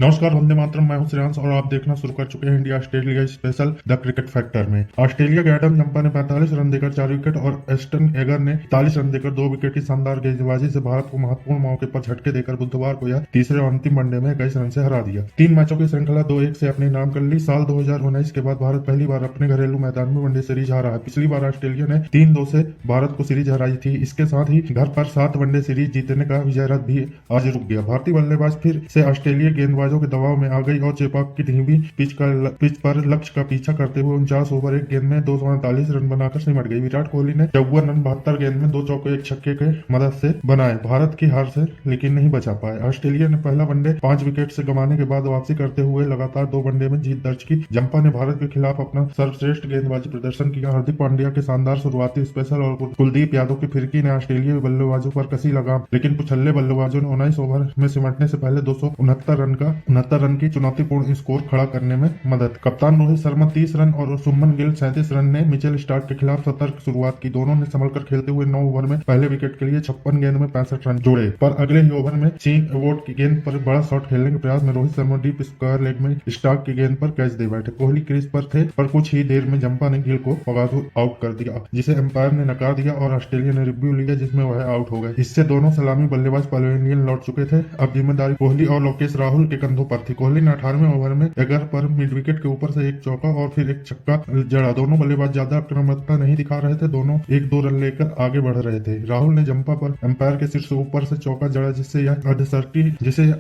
नमस्कार, वंदे मातरम। मैं हूं श्रेयांश और आप देखना शुरू कर चुके हैं India Australia special the cricket factor में। ऑस्ट्रेलिया के एडम जंपा ने 45 रन देकर 4 विकेट और एस्टन एगर ने 41 रन देकर 2 विकेट की शानदार गेंदबाजी से भारत को महत्वपूर्ण मौके पर झटके देकर बुधवार को यह तीसरे और अंतिम वनडे में 21 रन से हरा दिया। 3 मैचों की श्रृंखला 2-1 से अपने नाम कर ली। साल 2019 के बाद भारत पहली बार अपने घरेलू मैदान में वनडे सीरीज हारा है। पिछली बार ऑस्ट्रेलिया ने 3-2 से भारत को सीरीज हराई थी। इसके साथ ही घर पर 7 वनडे सीरीज जीतने का विजय रथ भी आज रुक गया। भारतीय बल्लेबाज फिर से ऑस्ट्रेलिया गेंदबाजों के दबाव में आ गई और चेपाक की धीमी पिच पर लक्ष्य का पीछा करते हुए 49 ओवर 1 गेंद में 248 रन बनाकर सिमट गई। विराट कोहली ने 54 रन 72 गेंद में 2 चौके 1 छक्के के मदद से बनाए भारत की हार से, लेकिन नहीं बचा पाए। ऑस्ट्रेलिया ने पहला वनडे 5 विकेट से गंवाने के बाद वापसी करते हुए लगातार 2 वनडे में जीत दर्ज की। जंपा ने भारत के खिलाफ अपना सर्वश्रेष्ठ गेंदबाजी प्रदर्शन किया। हार्दिक पांड्या के शानदार शुरुआती स्पेशल और कुलदीप यादव की फिरकी ने ऑस्ट्रेलियाई बल्लेबाजों पर कसी लगाम, लेकिन कुछल्ले बल्लेबाजों ने 19 ओवर में सिमटने से पहले 269 रन की चुनौतीपूर्ण स्कोर खड़ा करने में मदद। कप्तान रोहित शर्मा 30 रन और शुभमन गिल 37 रन ने मिचेल स्टार्क के खिलाफ सतर्क शुरुआत की। दोनों ने संभलकर खेलते हुए 9 ओवर में पहले विकेट के लिए 56 गेंद में 65 रन जोड़े, पर अगले ही ओवर में चीन अवॉर्ड की गेंद पर बड़ा शॉट खेलने के प्रयास में Rohit Sharma deep square leg में स्टार्क की गेंद पर कैच दे बैठे। कोहली क्रीज पर थे, पर कुछ ही देर में जंपा ने गिल को बगादुर आउट कर दिया, जिसे अंपायर ने नकार दिया और ऑस्ट्रेलिया ने रिव्यू लिया, जिसमें वह आउट हो गए। इससे दोनों सलामी बल्लेबाज पवेलियन लौट चुके थे। अब जिम्मेदारी कोहली और लोकेश राहुल के कंधों पर थी। कोहली ने 18वें ओवर में एगर पर मिड विकेट के ऊपर से 1 चौका और फिर 1 छक्का जड़ा। दोनों बल्लेबाज ज्यादा आक्रामकता नहीं दिखा रहे थे, दोनों 1-2 रन लेकर आगे बढ़ रहे थे। राहुल ने जंपा पर अंपायर के सिर से ऊपर से चौका जड़ा, जिससे यह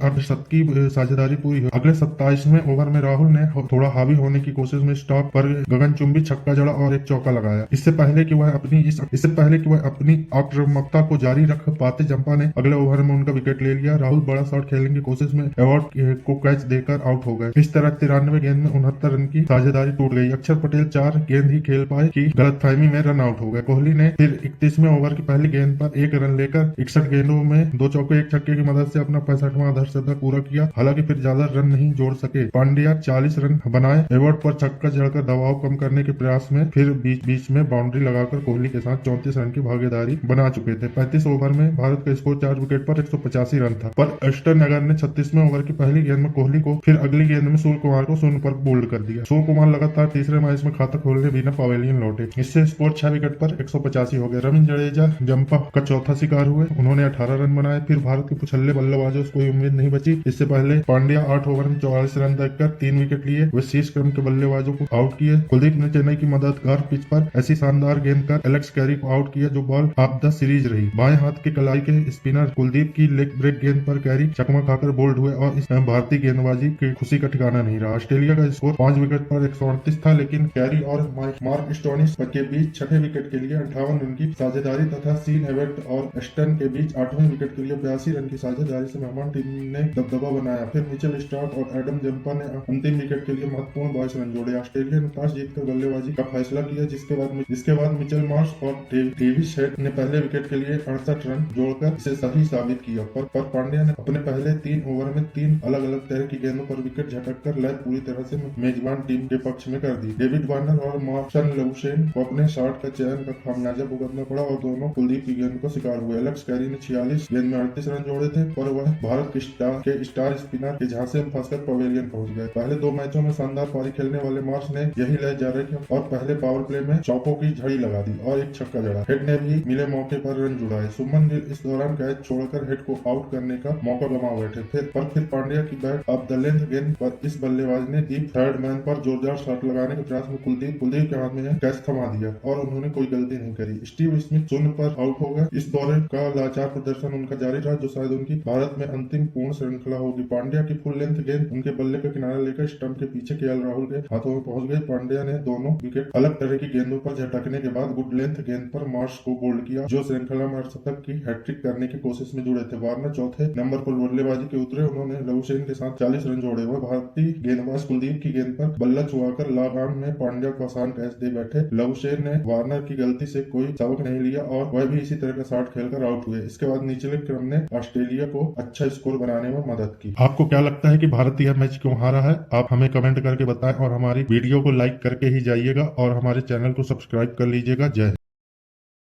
अर्धशतकी साझेदारी पूरी हुई। अगले 27वें ओवर में राहुल ने थोड़ा हावी होने की कोशिश में स्टॉप पर गगनचुंबी छक्का जड़ा और 1 चौका लगाया। इससे पहले कि वह अपनी आक्रामकता को जारी रख पाते, जंपा ने अगले ओवर में उनका विकेट ले लिया। राहुल बड़ा शॉट खेलने की कोशिश में अवॉर्ड को कैच देकर आउट हो गए। इस तरह 93 गेंद में 69 रन की साझेदारी टूट गई। अक्षर पटेल 4 गेंद ही खेल पाए कि गलतफहमी में रन आउट हो गए। कोहली ने फिर 31वें ओवर की पहली गेंद पर 1 रन लेकर 61 गेंदों में 2 चौके 1 छक्के की मदद से अपना 65वां अर्धशतक पूरा किया। हालांकि फिर ज्यादा रन नहीं जोड़ सके। पांड्या 40 रन बनाए। एवॉर्ड पर छक्का जड़कर दबाव कम करने के प्रयास में फिर बीच में बाउंड्री लगाकर कोहली के साथ 34 रन की भागीदारी बना चुके थे। 35 ओवर में भारत का स्कोर 4 विकेट पर 185 रन था, पर एस्टन एगर ने 36वें ओवर की पहली गेंद में कोहली को, फिर अगली गेंद में सूर्य कुमार को शून्य पर बोल्ड कर दिया। सूर्य कुमार लगातार तीसरे मैच में खाता खोलने बिना पवेलियन लौटे। इससे स्कोर 6 विकेट पर 185 हो गया। रविंद्र जडेजा जंपा का चौथा शिकार हुए। उन्होंने 18 रन बनाए। फिर भारत के कुछल्ले बल्लेबाजों से कोई उम्मीद नहीं बची। इससे पहले पांड्या 8 ओवर में 44 रन देकर 3 विकेट लिए वे शीर्ष क्रम के बल्लेबाजों को आउट किए। कुलदीप ने चेन्नई की मददगार पिच पर ऐसी शानदार गेंद कर एलेक्स कैरी को आउट किया, जो बॉल ऑफ द सीरीज रही। बाएं हाथ के कलाई के स्पिनर कुलदीप की लेग ब्रेक गेंद पर कैरी चकमा खाकर बोल्ड हुए और इस भारतीय गेंदबाजी की खुशी का ठिकाना नहीं रहा। ऑस्ट्रेलिया का स्कोर 5 विकेट पर 138 था, लेकिन कैरी और मार्क स्टोनिस के बीच छठे विकेट के लिए 58 रन की साझेदारी तथा सीन एवेट और एस्टन के बीच 8वें विकेट के लिए 82 रन की साझेदारी से मेहमान टीम ने दबदबा बनाया। फिर मिचेल स्टार्क और एडम जंपा ने अंतिम विकेट के लिए महत्वपूर्ण 22 रन जोड़े। ऑस्ट्रेलिया ने टॉस जीतकर बल्लेबाजी का फैसला किया, जिसके बाद मिचेल मार्श और डेविस हेड ने पहले विकेट के लिए 68 रन जोड़कर इसे सही साबित किया। पर पांड्या ने अपने पहले 3 ओवर में 3 अलग अलग तरह की गेंदों पर विकेट झटककर लय पूरी तरह से मेजबान टीम के पक्ष में कर दी। डेविड वार्नर और मार्शन लुसेन को अपने शॉट का चयन का खामियाजा भुगतना पड़ा और दोनों कुलदीप की गेंद को शिकार हुए। एलेक्स कैरी ने 46 गेंद में 38 रन जोड़े थे, पर वह भारत के स्टार स्पिनर के झांसे में फंसकर पवेलियन पहुंच गए। पहले 2 मैचों में शानदार पारी खेलने वाले मार्श ने यही लय जारी किया और पहले पावर प्ले में चौकों की झड़ी लगा दी और 1 छक्का जड़ा। हेड ने भी मिले मौके पर रन जुड़ाए। शुभमन गिल इस दौरान कैच छोड़कर हेड को आउट करने का मौका गंवा बैठे थे, फिर पांड्या की बैट ऑफ द लेंथ गेंद पर इस बल्लेबाज ने डीप थर्ड मैन पर जोरदार शॉट लगाने के प्रयास में कुलदीप के हाथ में कैच थमा दिया और उन्होंने कोई गलती नहीं करी। स्टीव स्मिथ शून्य पर आउट हो गए। इस दौरे का लाचार प्रदर्शन उनका जारी रहा, जो शायद उनकी भारत में अंतिम पूर्ण श्रृंखला होगी। पांड्या की फुल लेंथ गेंद उनके बल्ले का किनारा लेकर स्टंप के पीछे केएल राहुल के हाथों में पहुंच गई। पांड्या ने दोनों विकेट अलग तरह की गेंदों पर झटकने के बाद गुड लेंथ गेंद पर मार्श को बोल्ड किया, जो श्रृंखला में अर्धशतक की हैट्रिक करने की कोशिश में जुड़े थे। वार्नर चौथे नंबर पर बल्लेबाजी के उतरे। उन्होंने लुसेन के साथ 40 रन जोड़े। वह भारतीय गेंदबाज कुलदीप की गेंद पर बल्ला छुआकर लगान में पांड्या को आसान कैच दे बैठे। लुसेन ने वार्नर की गलती से कोई सबक नहीं लिया और वह भी इसी तरह का शॉट खेलकर आउट हुए। इसके बाद निचले क्रम ने ऑस्ट्रेलिया को अच्छा स्कोर बनाने में मदद की। आपको क्या लगता है कि भारत यह मैच क्यों हारा है? आप हमें कमेंट करके बताएं और हमारी वीडियो को लाइक करके ही जाइएगा और हमारे चैनल को सब्सक्राइब कर लीजिएगा। जय हिंद।